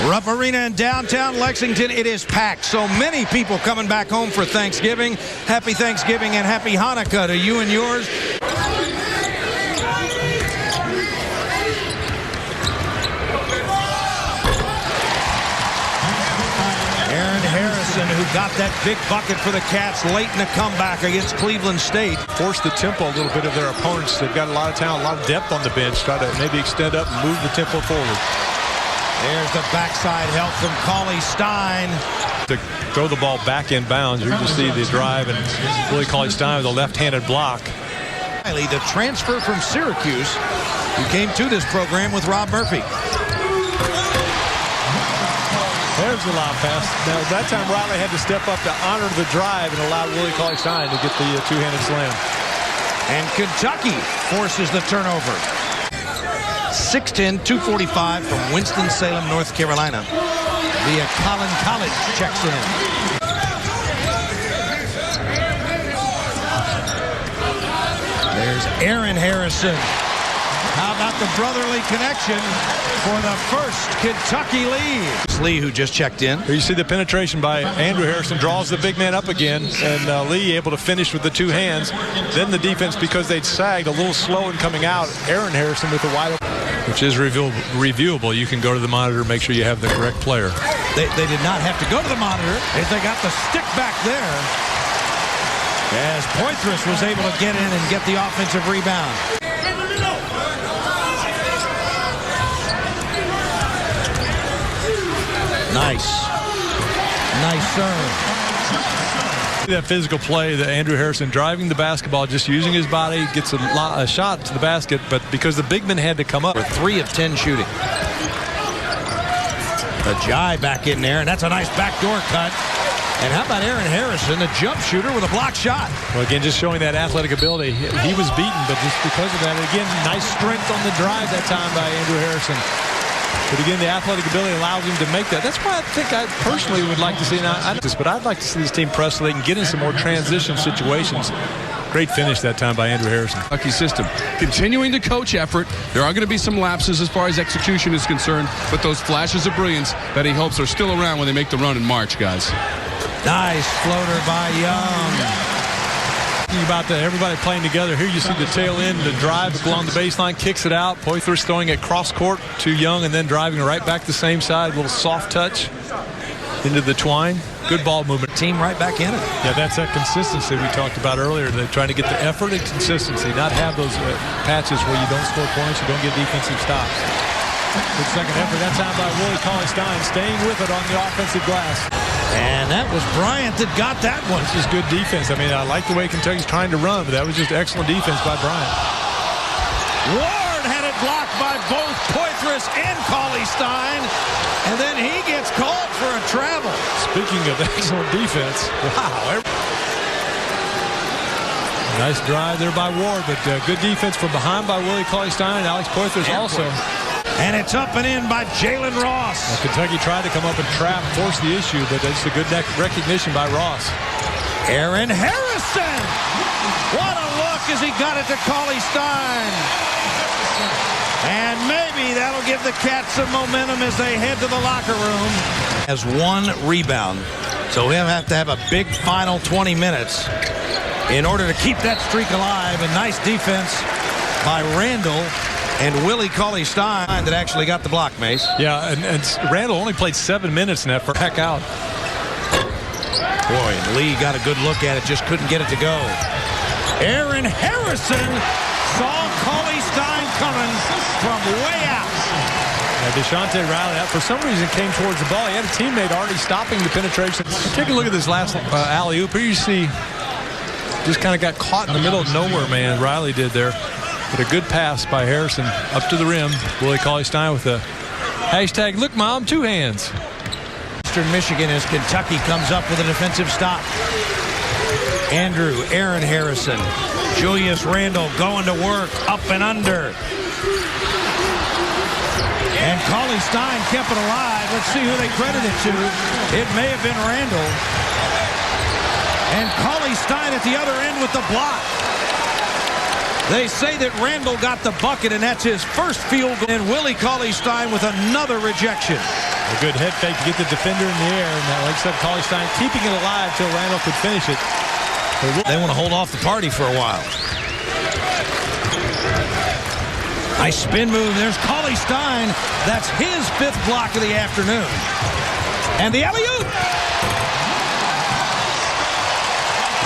Rupp Arena in downtown Lexington. It is packed. So many people coming back home for Thanksgiving. Happy Thanksgiving and happy Hanukkah to you and yours. Who got that big bucket for the Cats late in the comeback against Cleveland State. Force the tempo a little bit of their opponents. They've got a lot of talent, a lot of depth on the bench. Try to maybe extend up and move the tempo forward. There's the backside help from Cauley-Stein. To throw the ball back in bounds, you can see the drive and really Cauley-Stein with a left-handed block. The transfer from Syracuse, who came to this program with Rob Murphy. There's the lob pass. Now, that time Riley had to step up to honor the drive and allowed Willie Cauley-Stein to get the two-handed slam. And Kentucky forces the turnover. 6'10", 245 from Winston-Salem, North Carolina. Via Collin College checks in. There's Aaron Harrison. How about the brotherly connection for the first Kentucky lead? Lee, who just checked in. Here you see the penetration by Andrew Harrison, draws the big man up again, and Lee able to finish with the two hands. Then the defense, because they'd sagged a little slow in coming out, Aaron Harrison with the wide open, which is reviewable. You can go to the monitor, make sure you have the correct player. They did not have to go to the monitor as they got the stick back there, as Poitras was able to get in and get the offensive rebound. Nice serve. That physical play that Andrew Harrison driving the basketball, just using his body, gets a shot to the basket, but because the big man had to come up. For 3 of 10 shooting. Ajay back in there, and that's a nice backdoor cut. And how about Aaron Harrison, the jump shooter with a block shot? Well, again, just showing that athletic ability. He was beaten, but just because of that, again, nice strength on the drive that time by Andrew Harrison. But again, the athletic ability allows him to make that. That's why I think I personally would like to see, but I'd like to see this team press so they can get in some more transition situations. Great finish that time by Andrew Harrison. Lucky system. Continuing to coach effort. There are going to be some lapses as far as execution is concerned, but those flashes of brilliance that he hopes are still around when they make the run in March, guys. Nice floater by Young. About everybody playing together. Here you see the tail end, the drive along the baseline, kicks it out. Poitras throwing it cross court to Young and then driving right back the same side. A little soft touch into the twine. Good ball movement. Team right back in it. Yeah, that's that consistency we talked about earlier. They're trying to get the effort and consistency, not have those patches where you don't score points, you don't get defensive stops. Good second effort. That time by Willie Cauley-Stein, staying with it on the offensive glass. And that was Bryant that got that one. This is good defense. I mean, I like the way Kentucky's trying to run, but that was just excellent defense by Bryant. Ward had it blocked by both Poitras and Cauley-Stein, and then he gets called for a travel. Speaking of excellent defense, wow. Nice drive there by Ward, but good defense from behind by Willie Cauley-Stein and Alex Poitras also. And it's up and in by Jalen Ross. Well, Kentucky tried to come up and trap, force the issue, but it's a good recognition by Ross. Aaron Harrison! What a look as he got it to Cauley-Stein. And maybe that'll give the Cats some momentum as they head to the locker room. Has 1 rebound, so he'll have to have a big final 20 minutes in order to keep that streak alive. A nice defense by Randall and Willie Cauley-Stein that actually got the block, Mace. Yeah, and Randall only played 7 minutes in that for heck out. Boy, and Lee got a good look at it, just couldn't get it to go. Aaron Harrison saw Cauley-Stein coming from way out. Deshante Riley, for some reason, came towards the ball. He had a teammate already stopping the penetration. Take a look at this last alley-oop. Here you see, just kind of got caught in the middle of nowhere, man. Riley did there. But a good pass by Harrison up to the rim. Willie Cauley-Stein with the hashtag, look, Mom, 2 hands. Eastern Michigan as Kentucky comes up with a defensive stop. Aaron Harrison, Julius Randle going to work, up and under. And Cauley-Stein kept it alive. Let's see who they credit it to. It may have been Randle. And Cauley-Stein at the other end with the block. They say that Randle got the bucket, and that's his first field goal. And Willie Cauley-Stein with another rejection. A good head fake to get the defender in the air. And like I said, Cauley-Stein keeping it alive till Randall could finish it. They want to hold off the party for a while. Nice spin move. There's Cauley-Stein. That's his 5th block of the afternoon. And the alley-oop.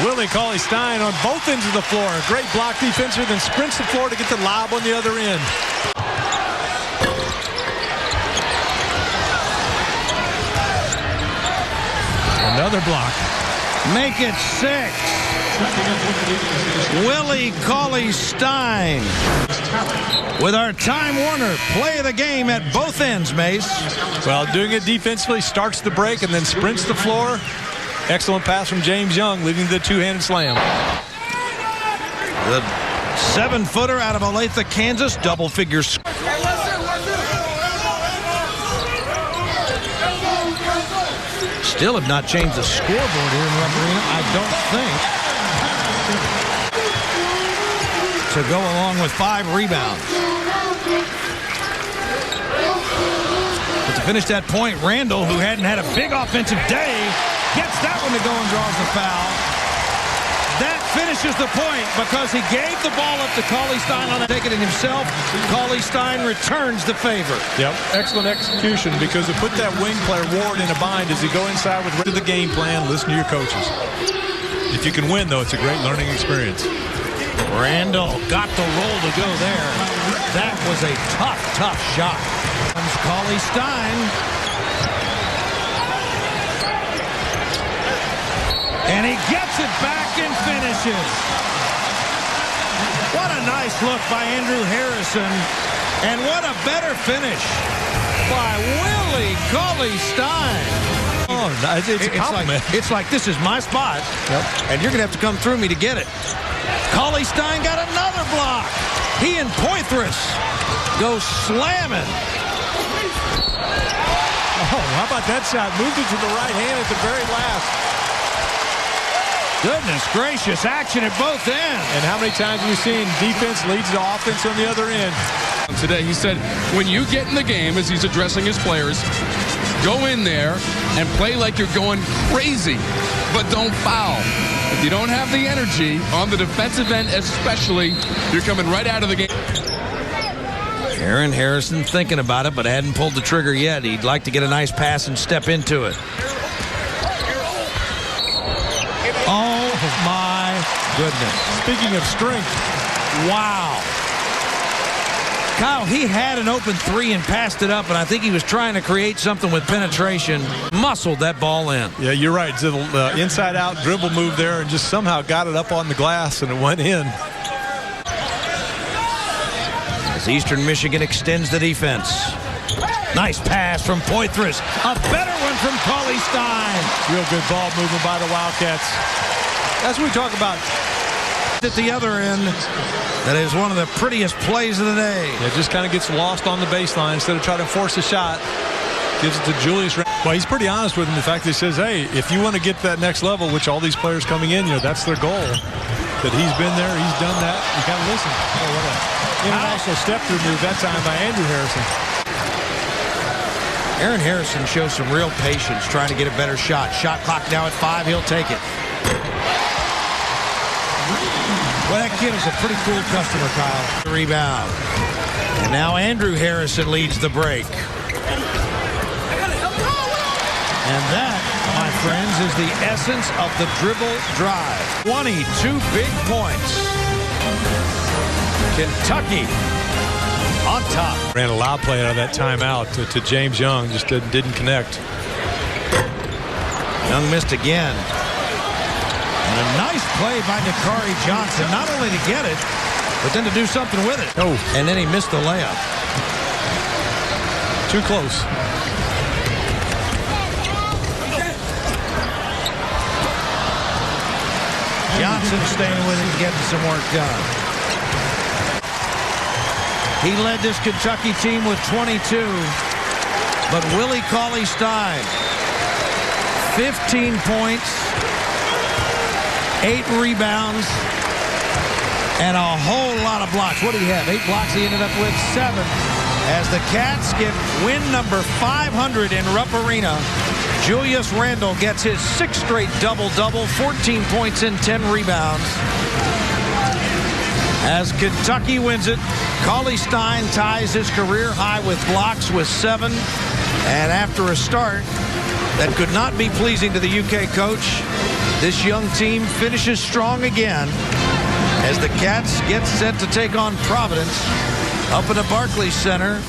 Willie Cauley-Stein on both ends of the floor. A great block defensive, then sprints the floor to get the lob on the other end. Another block. Make it 6. Willie Cauley-Stein with our Time Warner play of the game at both ends, Mace. Well, doing it defensively, starts the break and then sprints the floor. Excellent pass from James Young, leading to the two-handed slam. The 7-footer out of Olathe, Kansas, double figures. Still have not changed the scoreboard here in Rupp Arena, I don't think. To go along with 5 rebounds. But to finish that point, Randall, who hadn't had a big offensive day, gets that one to go and draws the foul. That finishes the point because he gave the ball up to Cauley-Stein on taking it himself. Cauley-Stein returns the favor. Yep, excellent execution because it put that wing player Ward in a bind as he go inside with the game plan. Listen to your coaches. If you can win, though, it's a great learning experience. Randall got the roll to go there. That was a tough shot. Comes Cauley-Stein. And he gets it back and finishes. What a nice look by Andrew Harrison. And what a better finish by Willie Cauley-Stein. Oh, it's a compliment. It's like this is my spot, and you're going to have to come through me to get it. Cauley-Stein got another block. He and Poitras go slamming. Oh, how about that shot? Moved it to the right hand at the very last. Goodness gracious, action at both ends. And how many times have we seen defense leads to offense on the other end? Today, he said, when you get in the game, as he's addressing his players, go in there and play like you're going crazy, but don't foul. If you don't have the energy on the defensive end especially, you're coming right out of the game. Aaron Harrison thinking about it, but hadn't pulled the trigger yet. He'd like to get a nice pass and step into it. Oh, my goodness. Speaking of strength. Wow. Kyle, he had an open 3 and passed it up, and I think he was trying to create something with penetration. Muscled that ball in. Yeah, you're right. It's an inside-out dribble move there and just somehow got it up on the glass, and it went in. As Eastern Michigan extends the defense. Nice pass from Poitras. A better one from Cauley-Stein. Real good ball movement by the Wildcats. As we talk about at the other end, that is one of the prettiest plays of the day. It just kind of gets lost on the baseline instead of trying to force a shot. Gives it to Julius. Well, he's pretty honest with him. The fact that he says, hey, if you want to get to that next level, which all these players coming in, that's their goal. That he's been there, he's done that. You kind of listen. Oh, what an international step-through move that time by Andrew Harrison. Aaron Harrison shows some real patience trying to get a better shot. Shot clock now at 5. He'll take it. Well, that kid is a pretty cool customer, Kyle. Rebound. And now Andrew Harrison leads the break. And that, my friends, is the essence of the dribble drive. 22 big points. Kentucky on top. Ran a lob play out of that timeout to James Young. Just didn't connect. Young missed again. And a nice play by Nakari Johnson. Not only to get it, but then to do something with it. Oh. And then he missed the layup. Too close. Johnson staying with it and getting some work done. He led this Kentucky team with 22. But Willie Cauley-Stein, 15 points, 8 rebounds, and a whole lot of blocks. What did he have? 8 blocks. He ended up with 7. as the Cats get win number 500 in Rupp Arena. Julius Randle gets his 6th straight double-double, 14 points and 10 rebounds. As Kentucky wins it, Cauley-Stein ties his career high with blocks with 7. And after a start that could not be pleasing to the UK coach, this young team finishes strong again as the Cats get set to take on Providence up in the Barclays Center